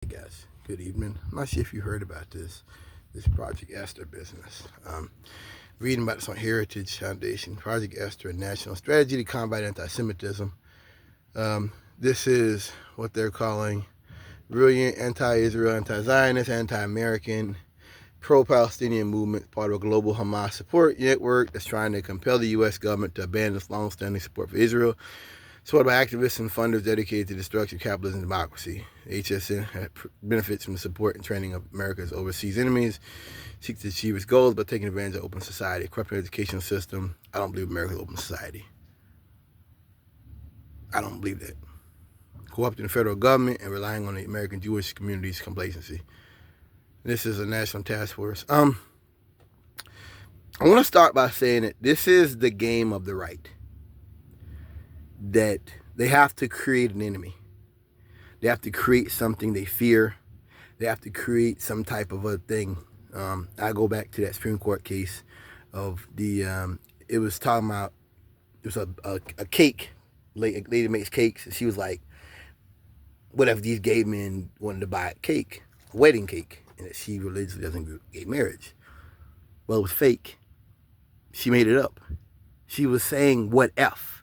Hey guys, good evening. I'm not sure if you heard about this Project Ester business. Reading about this on Heritage Foundation, Project Ester, a national strategy to combat anti-Semitism. This is what they're calling brilliant anti-Israel, anti-Zionist, anti-American, pro-Palestinian movement, part of a global Hamas support network that's trying to compel the U.S. government to abandon its long-standing support for Israel. Supported by activists and funders dedicated to the destruction of capitalism and democracy. HSN benefits from the support and training of America's overseas enemies, seeks to achieve its goals by taking advantage of open society, a corrupt educational system. I don't believe America's open society. I don't believe that. Co-opting the federal government and relying on the American Jewish community's complacency. This is a national task force. I want to start by saying that this is the game of the right. That they have to create an enemy. They have to create something they fear. They have to create some type of a thing. I go back to that Supreme Court case of the, it was talking about, it was a cake, a lady makes cakes, and she was like, what if these gay men wanted to buy a cake, a wedding cake, and that she religiously doesn't do gay marriage? Well, it was fake. She made it up. She was saying, what if?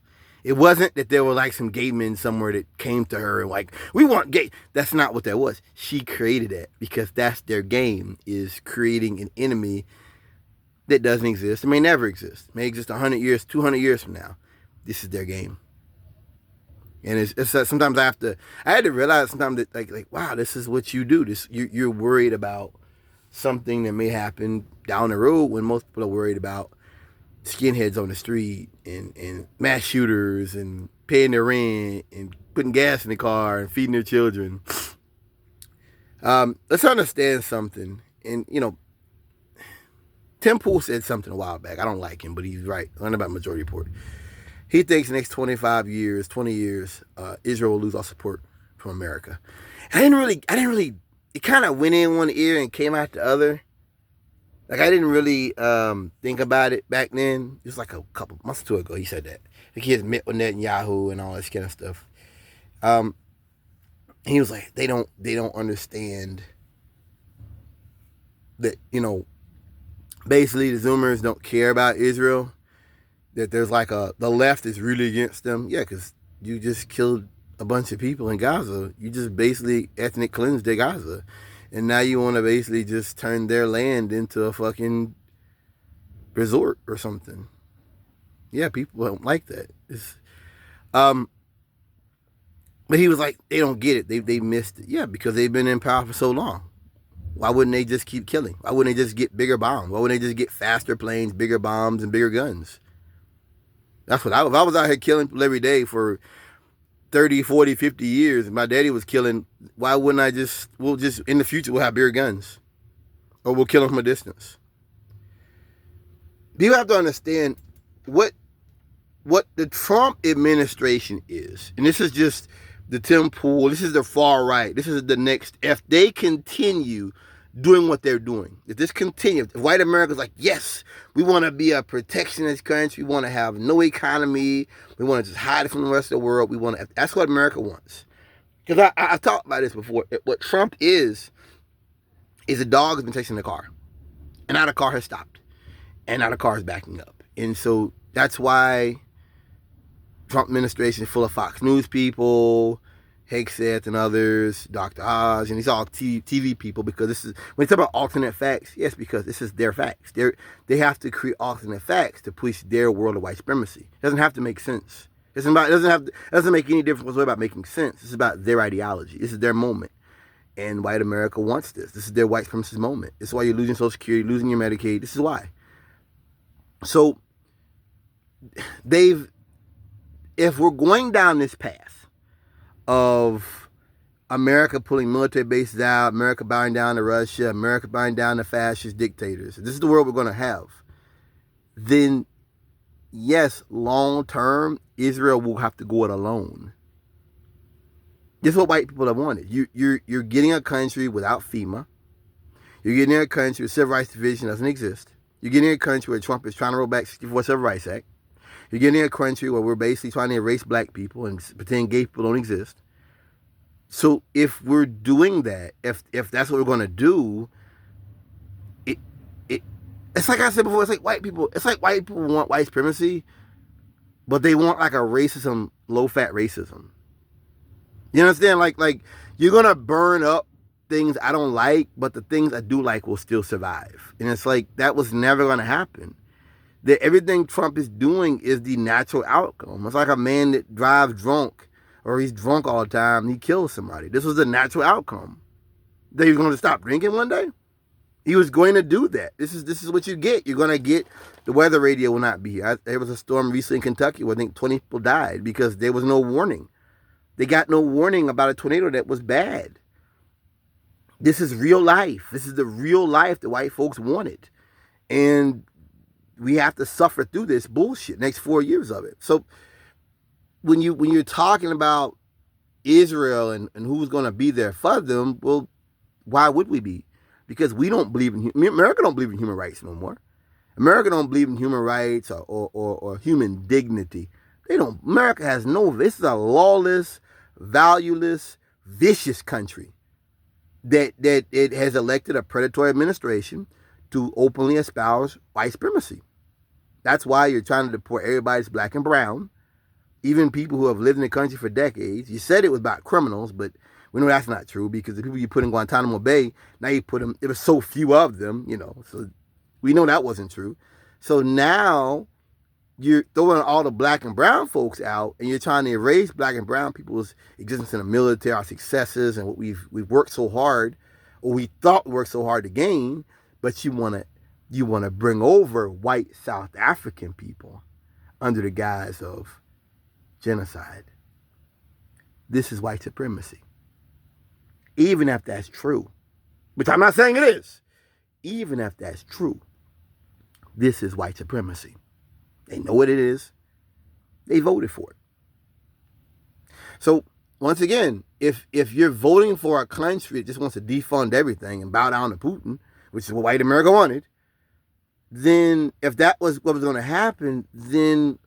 It wasn't that there were like some gay men somewhere that came to her and like, we want gay. That's not what that was. She created that because that's their game, is creating an enemy that doesn't exist. It may never exist. It may exist 100 years, 200 years from now. This is their game. And it's sometimes I had to realize sometimes that like wow, this is what you do. You're worried about something that may happen down the road when most people are worried about skinheads on the street and mass shooters and paying their rent and putting gas in the car and feeding their children. Let's understand something. And, Tim Pool said something a while back. I don't like him, but he's right. Learn about Majority Report. He thinks the next 25 years, 20 years, Israel will lose all support from America. And I didn't really, it kind of went in one ear and came out the other. Like, I didn't really think about it back then. It was like a couple months or two ago he said that. Like, he had met with Netanyahu and all this kind of stuff. He was like, they don't understand that, basically the Zoomers don't care about Israel. That there's like the left is really against them. Yeah, because you just killed a bunch of people in Gaza. You just basically ethnic cleansed Gaza. And now you want to basically just turn their land into a fucking resort or something. Yeah, people don't like that. But he was like, they don't get it. They missed it. Yeah, because they've been in power for so long. Why wouldn't they just keep killing? Why wouldn't they just get bigger bombs? Why wouldn't they just get faster planes, bigger bombs, and bigger guns? That's what if I was out here killing people every day for 30, 40, 50 years, and my daddy was killing, why wouldn't we'll just, in the future, we'll have bigger guns. Or we'll kill them from a distance. You have to understand what the Trump administration is. And this is just the Tim Pool. This is the far right. This is the next, if they continue doing what they're doing, if this continues, if white America's like, yes, we want to be a protectionist country, we want to have no economy, we want to just hide it from the rest of the world, that's what America wants. Because I've talked about this before. What Trump is a dog has been chasing the car, and now the car has stopped, and now the car is backing up. And so that's why Trump administration is full of Fox News people, Hegseth and others, Dr. Oz, and these all TV people, because this is, when you talk about alternate facts, yes, because this is their facts. They have to create alternate facts to push their world of white supremacy. It doesn't have to make sense. It doesn't make any difference whatsoever about making sense. It's about their ideology. This is their moment. And white America wants this. This is their white supremacist moment. This is why you're losing Social Security, losing your Medicaid. This is why. So, if we're going down this path of America pulling military bases out, America bowing down to Russia, America bowing down to fascist dictators, this is the world we're going to have, then yes, long term, Israel will have to go it alone. This is what white people have wanted. You're getting a country without FEMA. You're getting a country where Civil Rights Division doesn't exist. You're getting a country where Trump is trying to roll back 64 Civil Rights Act. You're getting a country where we're basically trying to erase black people and pretend gay people don't exist. So if we're doing that, if that's what we're going to do, it it it's like I said before. It's like white people. It's like white people want white supremacy, but they want like a racism, low fat racism. You understand? Like you're gonna burn up things I don't like, but the things I do like will still survive. And it's like that was never gonna happen. That everything Trump is doing is the natural outcome. It's like a man that drives drunk or he's drunk all the time and he kills somebody. This was the natural outcome. That he's going to stop drinking one day. He was going to do that. This is what you get. You're going to get the weather radio will not be here. There was a storm recently in Kentucky where I think 20 people died because there was no warning. They got no warning about a tornado that was bad. This is real life. This is the real life that white folks wanted. And we have to suffer through this bullshit next 4 years of it. So when you're talking about Israel and who's going to be there for them, well, why would we be? Because we don't believe in America don't believe in human rights no more. America don't believe in human rights or human dignity. They don't. America has no. This is a lawless, valueless, vicious country that it has elected a predatory administration to openly espouse white supremacy. That's why you're trying to deport everybody that's black and brown, even people who have lived in the country for decades. You said it was about criminals, but we know that's not true because the people you put in Guantanamo Bay, now you put them, there were so few of them, so we know that wasn't true. So now you're throwing all the black and brown folks out and you're trying to erase black and brown people's existence in the military, our successes, and what we've worked so hard, or we thought we worked so hard to gain, but you want to bring over white South African people under the guise of genocide. This is white supremacy. Even if that's true, which I'm not saying it is, even if that's true, this is white supremacy. They know what it is. They voted for it. So once again, if you're voting for a country that just wants to defund everything and bow down to Putin, which is what white America wanted, then if that was what was going to happen, then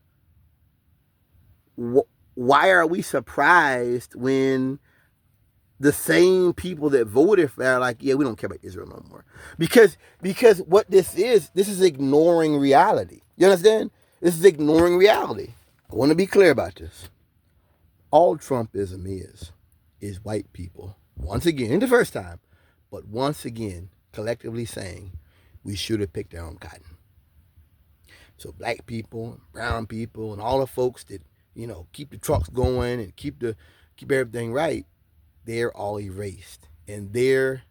why are we surprised when the same people that voted for that are like, yeah, we don't care about Israel no more? Because what this is ignoring reality. You understand? This is ignoring reality. I want to be clear about this. All Trumpism is white people, once again, in the first time, but once again, collectively saying we should have picked our own cotton. So black people, brown people, and all the folks that, keep the trucks going and keep everything right, they're all erased. And their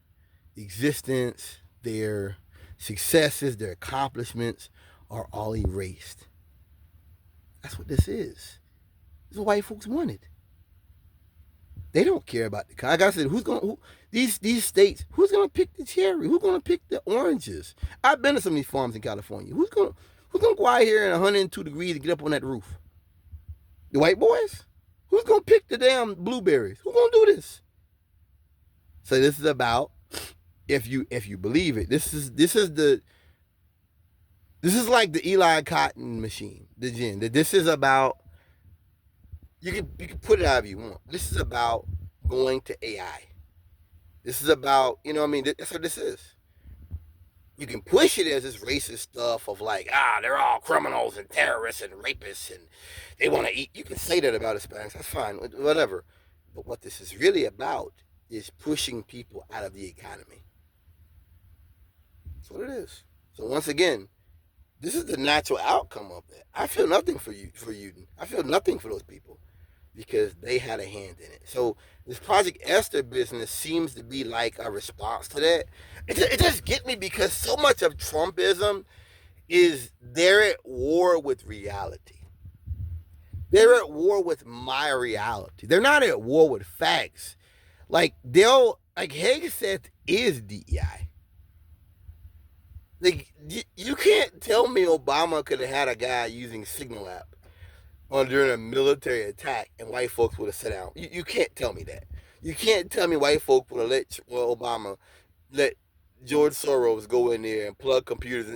existence, their successes, their accomplishments are all erased. That's what this is. This is what white folks wanted. They don't care about the, like I said, these states, who's gonna pick the cherry? Who's gonna pick the oranges? I've been to some of these farms in California. Who's gonna go out here in 102 degrees and get up on that roof? The white boys? Who's gonna pick the damn blueberries? Who's gonna do this? So this is about, if you believe it, this is like the Eli Cotton machine, the gin. This is about, you can put it however you want. This is about going to AI. This is about, that's what this is. You can push it as this racist stuff of like, they're all criminals and terrorists and rapists and they want to eat. You can say that about Hispanics. That's fine, whatever. But what this is really about is pushing people out of the economy. That's what it is. So once again, this is the natural outcome of that. I feel nothing for you. I feel nothing for those people because they had a hand in it. So this Project Ester business seems to be like a response to that. It just gets me because so much of Trumpism is they're at war with reality. They're at war with my reality. They're not at war with facts. Like Hegseth is DEI. Like, you can't tell me Obama could have had a guy using Signal app during a military attack and white folks would have sat down. You can't tell me that. You can't tell me white folks would have let Obama let George Soros go in there and plug computers.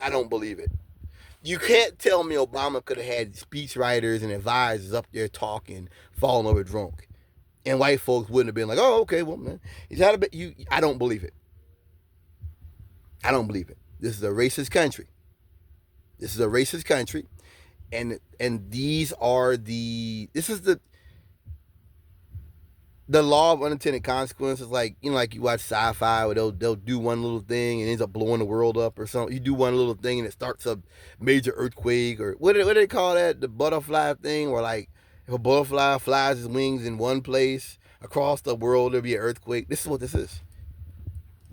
I don't believe it. You can't tell me Obama could have had speechwriters and advisors up there talking, falling over drunk. And white folks wouldn't have been like, oh, okay, well, man, he's had a bit. I don't believe it. I don't believe it. This is a racist country. This is a racist country, and these are this is the law of unintended consequences. Like, like you watch sci-fi where they'll do one little thing and ends up blowing the world up or something. You do one little thing and it starts a major earthquake, or what do they call that? The butterfly thing, where like if a butterfly flies its wings in one place across the world, there'll be an earthquake. This is what this is.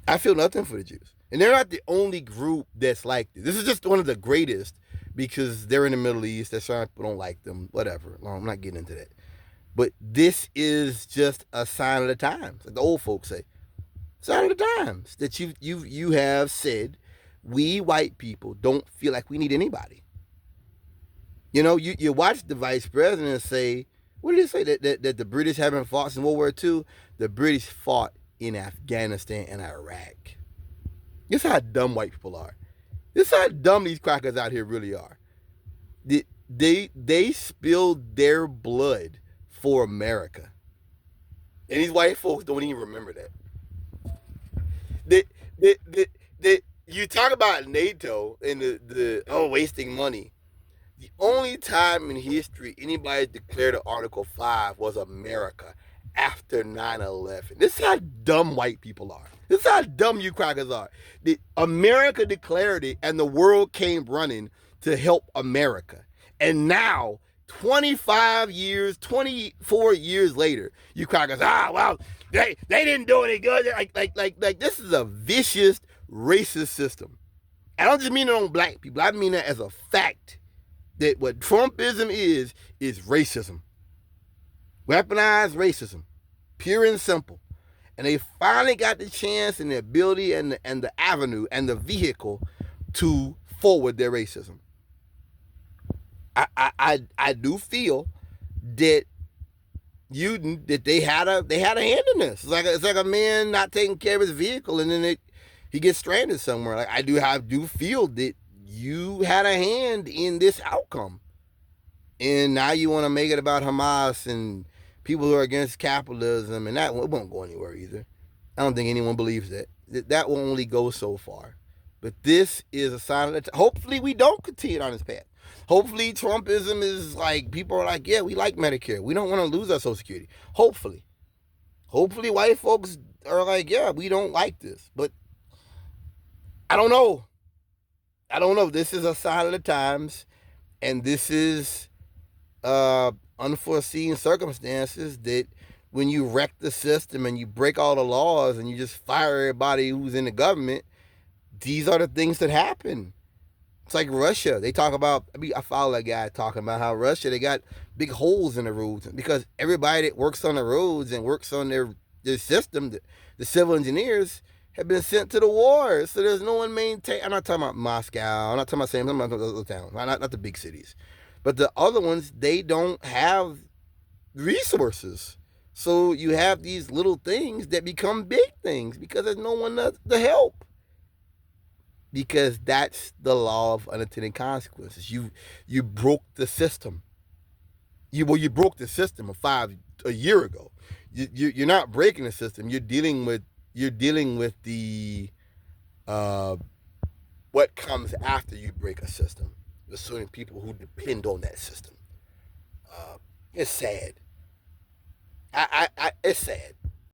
I feel nothing for the Jews. And they're not the only group that's like this. This is just one of the greatest because they're in the Middle East. That's why people don't like them. Whatever. No, I'm not getting into that. But this is just a sign of the times, like the old folks say. Sign of the times that you have said, we white people don't feel like we need anybody. You watch the vice president say, what did he say? That the British haven't fought since World War II? The British fought in Afghanistan and Iraq. This is how dumb white people are. This is how dumb these crackers out here really are. They spilled their blood for America. And these white folks don't even remember that. You talk about NATO and the wasting money. The only time in history anybody declared an Article 5 was America after 9/11. This is how dumb white people are. This is how dumb you crackers are. America declared it and the world came running to help America. And now, 24 years later, you crackers, well, they didn't do any good. Like this is a vicious, racist system. I don't just mean it on black people. I mean that as a fact that what Trumpism is racism. Weaponized racism. Pure and simple. And they finally got the chance and the ability and the avenue and the vehicle to forward their racism. I do feel that they had a hand in this. It's like a man not taking care of his vehicle and then he gets stranded somewhere. Like I do feel that you had a hand in this outcome, and now you want to make it about Hamas and people who are against capitalism, and that it won't go anywhere either. I don't think anyone believes that. That will only go so far. But this is a sign of hopefully we don't continue on this path. Hopefully Trumpism is like, people are like, yeah, we like Medicare. We don't want to lose our Social Security. Hopefully white folks are like, yeah, we don't like this. But I don't know. This is a sign of the times, and this is unforeseen circumstances that when you wreck the system and you break all the laws and you just fire everybody who's in the government, these are the things that happen. It's like Russia. They talk about, I follow that guy talking about how Russia, they got big holes in the roads because everybody that works on the roads and works on their system, the civil engineers, have been sent to the war. So there's no one maintain. I'm not talking about Moscow. I'm not talking about saying, I'm talking about the other towns, not the big cities. But the other ones, they don't have resources. So you have these little things that become big things because there's no one to help. Because that's the law of unintended consequences. You broke the system. You broke the system a year ago. You're not breaking the system. You're dealing with the what comes after you break a system. There's certain people who depend on that system. It's sad. It's sad.